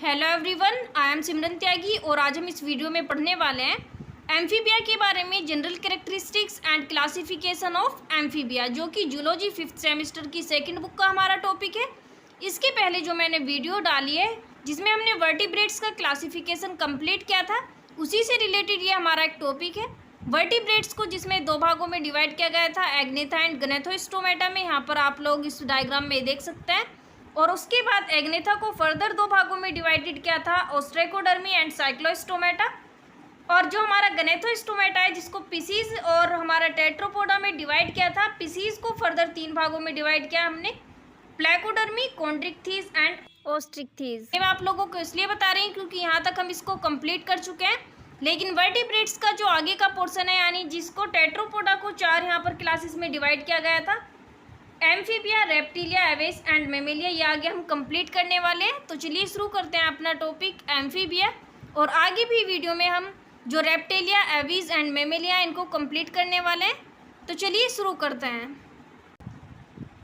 Hello everyone, I am सिमरन त्यागी और आज हम इस वीडियो में पढ़ने वाले हैं एम्फीबिया के बारे में, general characteristics and classification of amphibia, जो कि जूलॉजी 5th सेमेस्टर की सेकंड बुक का हमारा टॉपिक है। इसके पहले जो मैंने वीडियो डाली है जिसमें हमने वर्टिब्रेट्स का क्लासिफिकेशन कंप्लीट किया था, उसी से रिलेटेड ये हमारा एक टॉपिक है। वर्टिब्रेट्स को जिसमें दो भागों में डिवाइड किया गया था, एग्नेथा एंड गनेथोस्टोमेटा में, यहाँ पर आप लोग इस डायग्राम में देख सकते हैं। और उसके बाद एग्नेथा को फर्दर दो भागों में डिवाइडेड किया था, ऑस्ट्रेकोडर्मी एंड साइक्लोस्टोमेटा। और जो हमारा गनेथोस्टोमेटा है जिसको पिसीज और हमारा टेट्रोपोडा में डिवाइड किया था, पिसीज को फर्दर तीन भागों में डिवाइड किया हमने, प्लेकोडर्मी, कॉन्ड्रिक्थीज एंड ओस्ट्रिक्थीज। मैं आप लोगों को इसलिए बता रही हूँ क्योंकि यहाँ तक हम इसको कंप्लीट कर चुके हैं। लेकिन वर्टिब्रेट्स का जो आगे का पोर्शन है, यानी जिसको टेट्रोपोडा को चार यहाँ पर क्लासेस में डिवाइड किया गया था, amphibia, reptilia, Avesh and Mammalia, ये आगे हम कंप्लीट करने वाले हैं। तो चलिए शुरू करते हैं अपना टॉपिक एम्फीबिया। और आगे भी वीडियो में हम जो रेप्टिलिया, एवीज एंड मेमेलिया इनको कंप्लीट करने वाले हैं। तो चलिए शुरू करते हैं।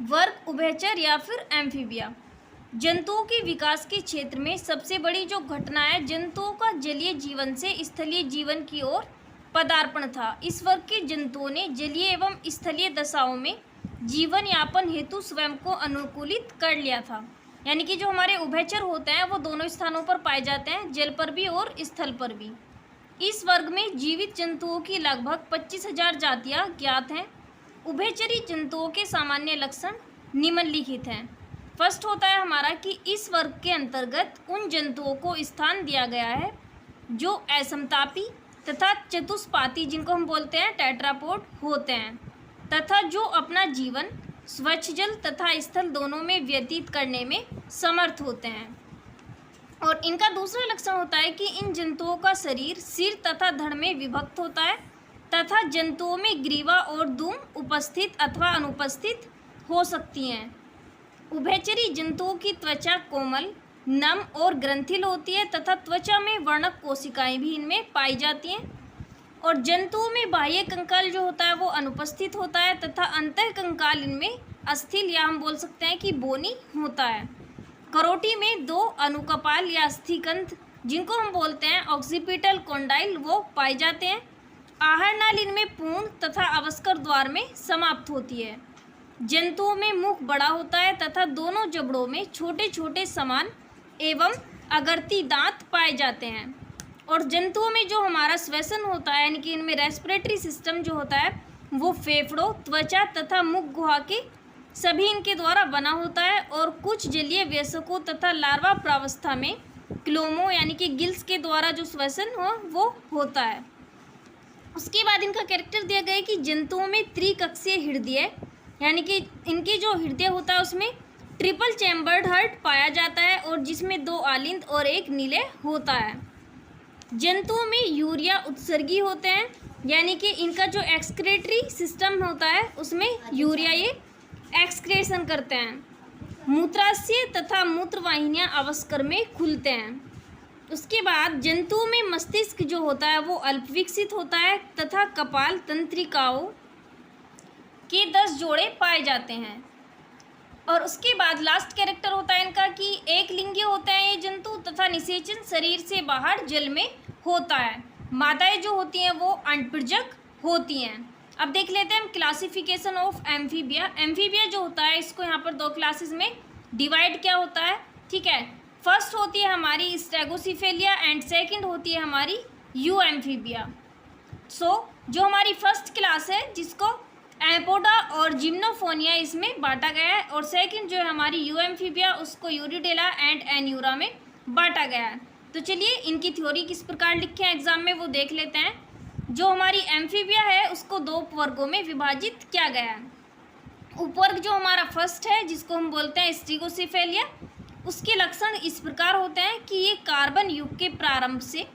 वर्ग उभयचर या फिर एम्फीबिया। जंतुओं के विकास के क्षेत्र में सबसे बड़ी जो घटना है, जंतुओं का जलीय जीवन से स्थलीय जीवन की ओर पदार्पण था। इस वर्ग के जंतुओं ने जलीय एवं स्थलीय दशाओं में जीवन यापन हेतु स्वयं को अनुकूलित कर लिया था। यानी कि जो हमारे उभयचर होते हैं वो दोनों स्थानों पर पाए जाते हैं, जल पर भी और स्थल पर भी। इस वर्ग में जीवित जंतुओं की लगभग 25,000 जातियां ज्ञात हैं। उभयचरी जंतुओं के सामान्य लक्षण निम्नलिखित हैं। फर्स्ट होता है हमारा कि इस वर्ग के अंतर्गत उन जंतुओं को स्थान दिया गया है जो असमतापी तथा चतुष्पाती, जिनको हम बोलते हैं टेट्रापोड, होते हैं, तथा जो अपना जीवन स्वच्छ जल तथा स्थल दोनों में व्यतीत करने में समर्थ होते हैं। और इनका दूसरा लक्षण होता है कि इन जंतुओं का शरीर सिर तथा धड़ में विभक्त होता है तथा जंतुओं में ग्रीवा और दुम उपस्थित अथवा अनुपस्थित हो सकती हैं। उभयचरी जंतुओं की त्वचा कोमल, नम और ग्रंथिल होती है तथा त्वचा में वर्णक कोशिकाएं भी इनमें पाई जाती हैं। और जंतुओं में बाह्य कंकाल जो होता है वो अनुपस्थित होता है तथा अंतः कंकाल इनमें अस्थिल या हम बोल सकते हैं कि बोनी होता है। करोटी में दो अनुकपाल या अस्थिकंद, जिनको हम बोलते हैं ऑक्सीपिटल कॉन्डाइल, वो पाए जाते हैं। आहार नाल इनमें पूर्ण तथा अवस्कर द्वार में समाप्त होती है। जंतुओं में मुख बड़ा होता है तथा दोनों जबड़ों में छोटे छोटे समान एवं अगरती दांत पाए जाते हैं। और जंतुओं में जो हमारा श्वसन होता है, यानी कि इनमें रेस्पिरेटरी सिस्टम जो होता है वो फेफड़ों, त्वचा तथा मुख गुहा के सभी इनके द्वारा बना होता है। और कुछ जलीय वयस्कों तथा लार्वा प्रावस्था में क्लोमो यानी कि गिल्स के द्वारा जो श्वसन हो वो होता है। उसके बाद इनका कैरेक्टर दिया गया है कि जंतुओं में त्रिकक्षीय हृदय, यानी कि इनके जो हृदय होता है उसमें ट्रिपल चैम्बर्ड हार्ट पाया जाता है और जिसमें दो आलिंद और एक नीले होता है। जंतुओं में यूरिया उत्सर्गी होते हैं, यानी कि इनका जो एक्सक्रेटरी सिस्टम होता है उसमें यूरिया ये एक्सक्रेशन करते हैं। मूत्राशय तथा मूत्रवाहिनियां अवस्कर में खुलते हैं। उसके बाद जंतुओं में मस्तिष्क जो होता है वो अल्प विकसित होता है तथा कपाल तंत्रिकाओं के 10 जोड़े पाए जाते हैं। और उसके बाद लास्ट कैरेक्टर होता है इनका कि एक लिंगी होते हैं ये जंतु तथा निषेचन शरीर से बाहर जल में होता है। मादाएं जो होती हैं वो अनप्रजक होती हैं। अब देख लेते हैं हम क्लासिफिकेशन ऑफ एम्फीबिया। एम्फीबिया जो होता है इसको यहाँ पर दो क्लासेस में डिवाइड किया होता है, ठीक है। फर्स्ट होती है हमारी स्टेगोसिफेलिया एंड सेकंड होती है हमारी यू एम्फीबिया। जो हमारी फर्स्ट क्लास है जिसको एपोडा और जिम्नोफोनिया इसमें बांटा गया है, और सेकंड जो है हमारी यू एम्फीबिया उसको यूरिडेला एंड एन्यूरा में बांटा गया है। तो चलिए इनकी थ्योरी किस प्रकार लिखे हैं एग्जाम में वो देख लेते हैं। जो हमारी एम्फीबिया है उसको दो वर्गों में विभाजित किया गया है। उपवर्ग जो हमारा फर्स्ट है जिसको हम बोलते हैं स्टिगोसिफेलिया, उसके लक्षण इस प्रकार होते हैं कि ये कार्बन युग के प्रारंभ से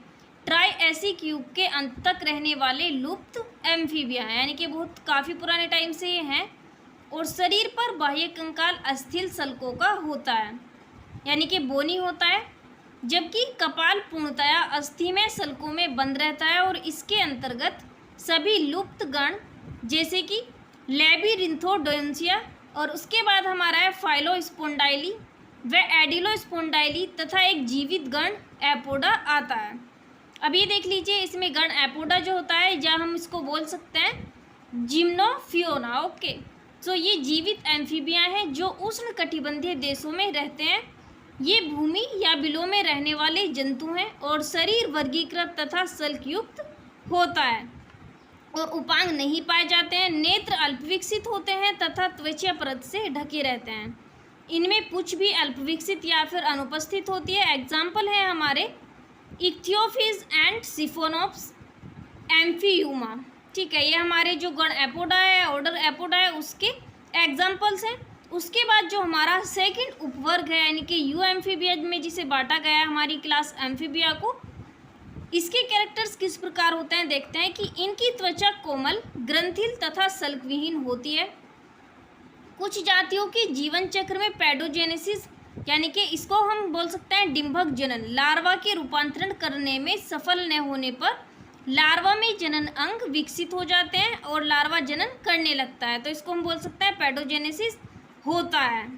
ट्राइएसिक युग के अंत तक रहने वाले लुप्त एम्फीबिया हैं, यानी कि बहुत काफ़ी पुराने टाइम से ये हैं। और शरीर पर बाह्य कंकाल अस्थिल सल्कों का होता है, यानी कि बोनी होता है, जबकि कपाल पूर्णतया अस्थिमय सल्कों में बंद रहता है। और इसके अंतर्गत सभी लुप्त गण जैसे कि लेबिरिंथोडोन्सिया, और उसके बाद हमारा है फाइलोस्पोंडाइली, व एडिलोस्पोंडाइली तथा एक जीवित गण एपोडा आता है। अब ये देख लीजिए, इसमें गण एपोडा जो होता है, या हम इसको बोल सकते हैं जिम्नोफियोना। ओके, तो ये जीवित एम्फीबिया हैं जो उष्ण कटिबंधीय देशों में रहते हैं। ये भूमि या बिलों में रहने वाले जंतु हैं और शरीर वर्गीकृत तथा सल्कयुक्त होता है और उपांग नहीं पाए जाते हैं। नेत्र अल्प विकसित होते हैं तथा त्वचा परत से ढके रहते हैं। इनमें पूंछ भी अल्प विकसित या फिर अनुपस्थित होती है। एग्जाम्पल है हमारे इक्थियोफिज एंड सिफोनोप्स एम्फीयूमा। ठीक है, ये हमारे जो गण एपोडा है, ऑर्डर एपोडा है, उसके एग्जाम्पल्स हैं। उसके बाद जो हमारा सेकंड उपवर्ग है यानी कि यू एम्फीबिया में जिसे बांटा गया है हमारी क्लास एम्फीबिया को, इसके कैरेक्टर्स किस प्रकार होते हैं देखते हैं कि इनकी त्वचा कोमल, ग्रंथिल तथा सल्कविहीन होती है। कुछ जातियों के जीवन चक्र में पैडोजेनेसिस यानी कि इसको हम बोल सकते हैं डिंभक जनन, लार्वा के रूपांतरण करने में सफल न होने पर लार्वा में जनन अंग विकसित हो जाते हैं और लार्वा जनन करने लगता है, तो इसको हम बोल सकते हैं पैडोजेनेसिस होता है।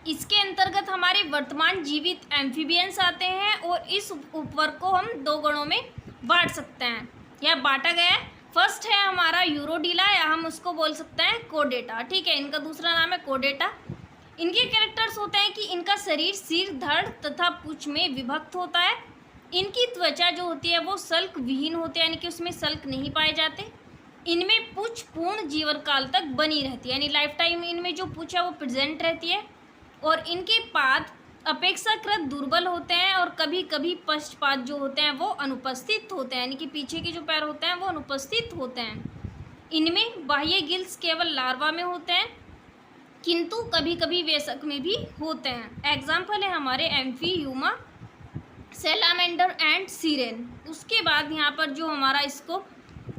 इसके अंतर्गत हमारे वर्तमान जीवित एम्फीबियंस आते हैं और इस उपवर्ग को हम दो गणों में बांट सकते हैं या बांटा गया है। फर्स्ट है हमारा यूरोडीला, या हम उसको बोल सकते हैं कोडेटा। ठीक है, इनका दूसरा नाम है कोडेटा। इनके कैरेक्टर्स होते हैं कि इनका शरीर सिर, धड़ तथा पूंछ में विभक्त होता है। इनकी त्वचा जो होती है वो सल्क विहीन होती है यानी कि उसमें सल्क नहीं पाए जाते। इनमें पूंछ पूर्ण जीवन काल तक बनी रहती है यानी लाइफ टाइम इनमें जो पूंछ है वो प्रेजेंट रहती है। और इनके पाद अपेक्षाकृत दुर्बल होते हैं और कभी कभी पश्चपाद जो होते हैं वो अनुपस्थित होते हैं यानी कि पीछे के जो पैर होते हैं वो अनुपस्थित होते हैं। इनमें बाह्य गिल्स केवल लार्वा में होते हैं किंतु कभी कभी वेसक में भी होते हैं। एग्जाम्पल है हमारे एम्फीयूमा, सैलामेंडर एंड सीरेन। उसके बाद यहाँ पर जो हमारा इसको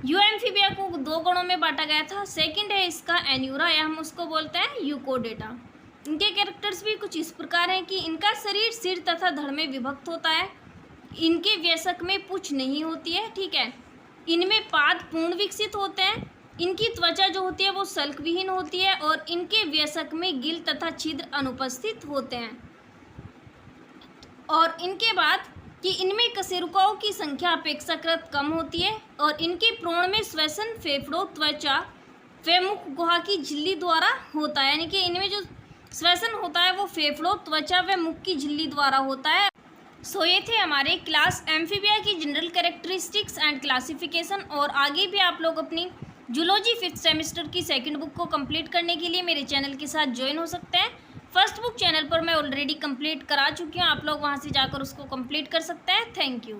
यू एम्फीबिया को दो गणों में बांटा गया था। सेकंड है इसका एन्यूरा, या हम उसको बोलते हैं यूकोडेटा। इनके कैरेक्टर्स भी कुछ इस प्रकार हैं कि इनका शरीर सिर तथा धड़ में विभक्त होता है। इनके वयस्क में पूंछ नहीं होती है। ठीक है, इनमें पाद पूर्ण विकसित होते हैं। इनकी त्वचा जो होती है वो सल्क विहीन होती है और इनके वयस्क में गिल तथा छिद्र अनुपस्थित होते हैं। और इनके बाद कि इनमें कशेरुकाओं की संख्या अपेक्षाकृत कम होती है और इनके प्रोण में श्वसन फेफड़ों, त्वचा व मुख गुहा की झिल्ली द्वारा होता है यानी कि इनमें जो श्वसन होता है वो फेफड़ों, त्वचा व मुख की झिल्ली द्वारा होता है। सो ये थे हमारे क्लास एम्फीबिया की जनरल कैरेक्टरिस्टिक्स एंड क्लासिफिकेशन। और आगे भी आप लोग अपनी जूलॉजी 5th सेमेस्टर की सेकंड बुक को कंप्लीट करने के लिए मेरे चैनल के साथ ज्वाइन हो सकते हैं। फर्स्ट बुक चैनल पर मैं ऑलरेडी कंप्लीट करा चुकी हूँ, आप लोग वहाँ से जाकर उसको कंप्लीट कर सकते हैं। Thank you.